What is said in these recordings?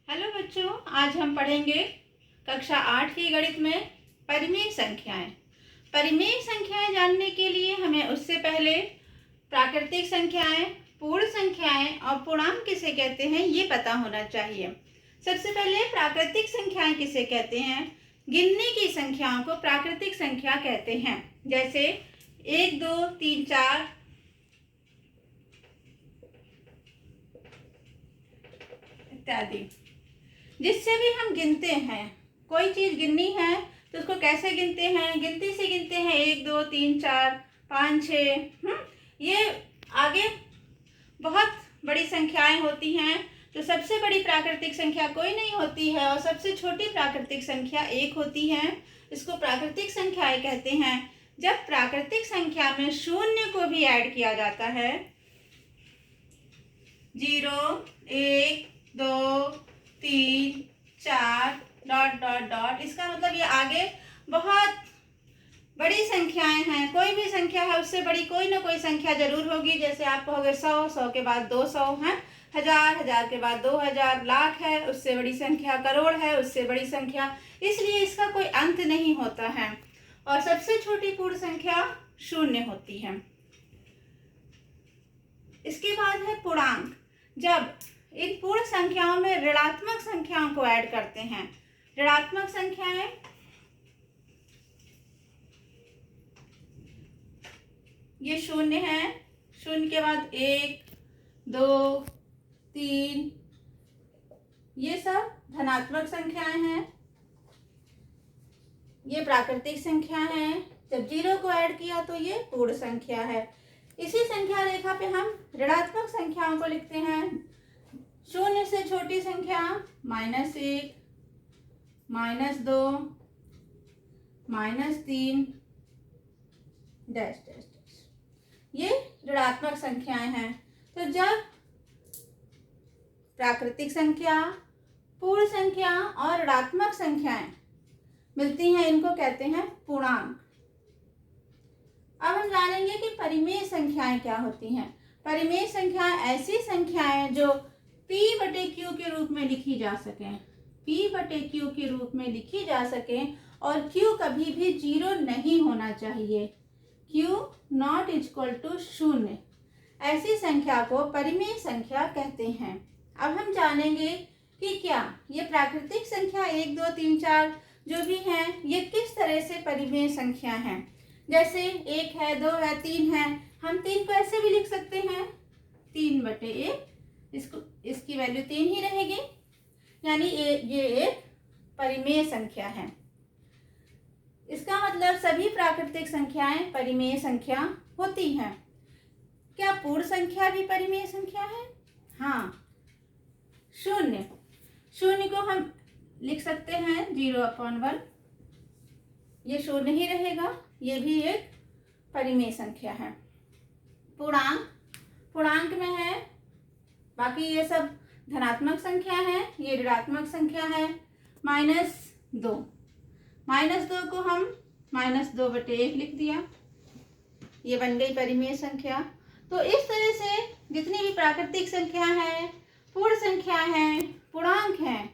Hello बच्चों, आज हम पढ़ेंगे कक्षा 8 की गणित में परिमेय संख्याएं। परिमेय संख्याएं जानने के लिए हमें उससे पहले प्राकृतिक संख्याएं, पूर्ण संख्याएं और पूर्णांक किसे कहते हैं ये पता होना चाहिए। सबसे पहले प्राकृतिक संख्याएं किसे कहते हैं? गिनने की संख्याओं को प्राकृतिक संख्या कहते हैं, जैसे 1, 2, 3, 4 इत्यादि। जिससे भी हम गिनते हैं, कोई चीज़ गिननी है तो उसको कैसे गिनते हैं? गिनती से गिनते हैं 1, 2, 3, 4, 5, 6। ये आगे बहुत बड़ी संख्याएं होती हैं। तो सबसे बड़ी प्राकृतिक संख्या कोई नहीं होती है और सबसे छोटी प्राकृतिक संख्या 1 होती है। इसको प्राकृतिक संख्याएं कहते हैं। जब प्राकृतिक संख्या में शून्य को भी ऐड किया जाता है, 0, 1, 2, 3, 4 ... इसका मतलब ये आगे बहुत बड़ी संख्याएं हैं। कोई भी संख्या है उससे बड़ी कोई ना कोई संख्या जरूर होगी। जैसे आप कहोगे 100, 100 के बाद 200 है, 1000, 1000 के बाद 2000, लाख है उससे बड़ी संख्या, करोड़ है उससे बड़ी संख्या। इसलिए इसका कोई अंत नहीं होता है। और सबसे छोटी पूर्ण संख्या 0 होती है। इसके बाद है पूर्णांक। जब इन पूर्ण संख्याओं में ऋणात्मक संख्याओं को ऐड करते हैं, ऋणात्मक संख्याएं ये 0 है, 0 के बाद 1, 2, 3, ये सब धनात्मक संख्याएं हैं। ये प्राकृतिक संख्या है। जब 0 को ऐड किया तो ये पूर्ण संख्या है। इसी संख्या रेखा पे हम ऋणात्मक संख्याओं को लिखते हैं। 0 से छोटी संख्या -1, -2, -3 ... ये ऋणात्मक संख्याएं हैं। तो जब प्राकृतिक संख्या, पूर्ण संख्या और ऋणात्मक संख्याएं मिलती हैं, इनको कहते हैं पूर्णांक। अब हम जानेंगे कि परिमेय संख्याएं क्या होती हैं। परिमेय संख्याएं ऐसी संख्याएं जो P/Q के रूप में लिखी जा सकें, P/Q के रूप में लिखी जा सकें और Q कभी भी 0 नहीं होना चाहिए। Q ≠ 0। ऐसी संख्या को परिमेय संख्या कहते हैं। अब हम जानेंगे कि क्या ये प्राकृतिक संख्या 1, 2, 3, 4 जो भी हैं, ये किस तरह से परिमेय संख्या हैं। जैसे 1 है, 2 है, 3 है। हम 3 को ऐसे भी लिख सकते हैं, 3/1। इसकी वैल्यू 3 ही रहेगी, यानी ये एक परिमेय संख्या है। इसका मतलब सभी प्राकृतिक संख्याएं परिमेय संख्या होती हैं। क्या पूर्ण संख्या भी परिमेय संख्या है? हाँ। 0 को हम लिख सकते हैं 0/1। ये 0 ही रहेगा, ये भी एक परिमेय संख्या है। पूर्णांक में है, बाकी ये सब धनात्मक संख्या है, ये ऋणात्मक संख्या है। -2 को हम -2/1 लिख दिया, ये बन गई परिमेय संख्या। तो इस तरह से जितनी भी प्राकृतिक संख्या है, पूर्ण संख्या है, पूर्णांक हैं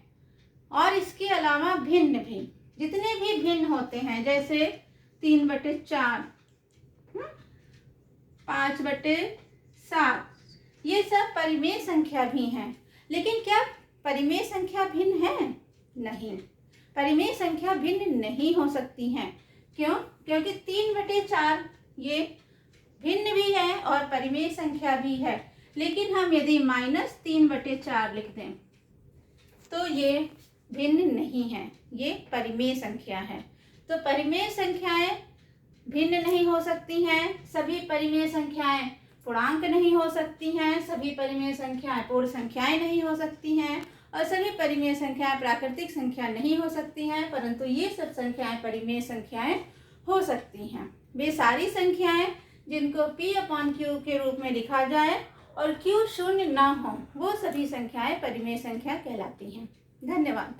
और इसके अलावा भिन्न भी जितने भी भिन्न होते हैं, जैसे 3/4, 5/7, ये सब परिमेय संख्या भी हैं। लेकिन क्या परिमेय संख्या भिन्न है? नहीं, परिमेय संख्या भिन्न नहीं हो सकती हैं। क्यों? क्योंकि 3/4 ये भिन्न भी है और परिमेय संख्या भी है। लेकिन हम यदि -3/4 लिख दें तो ये भिन्न नहीं है, ये परिमेय संख्या है। तो परिमेय संख्याएं भिन्न नहीं हो सकती हैं। सभी परिमेय संख्याएं पूर्णांक नहीं हो सकती हैं। सभी परिमेय संख्याएं पूर्ण संख्याएं नहीं हो सकती हैं और सभी परिमेय संख्याएं प्राकृतिक संख्या नहीं हो सकती हैं। परंतु ये सब संख्याएं परिमेय संख्याएं हो सकती हैं। वे सारी संख्याएं जिनको P/Q के रूप में लिखा जाए और Q 0 ना हो, वो सभी संख्याएं परिमेय संख्या कहलाती हैं। धन्यवाद।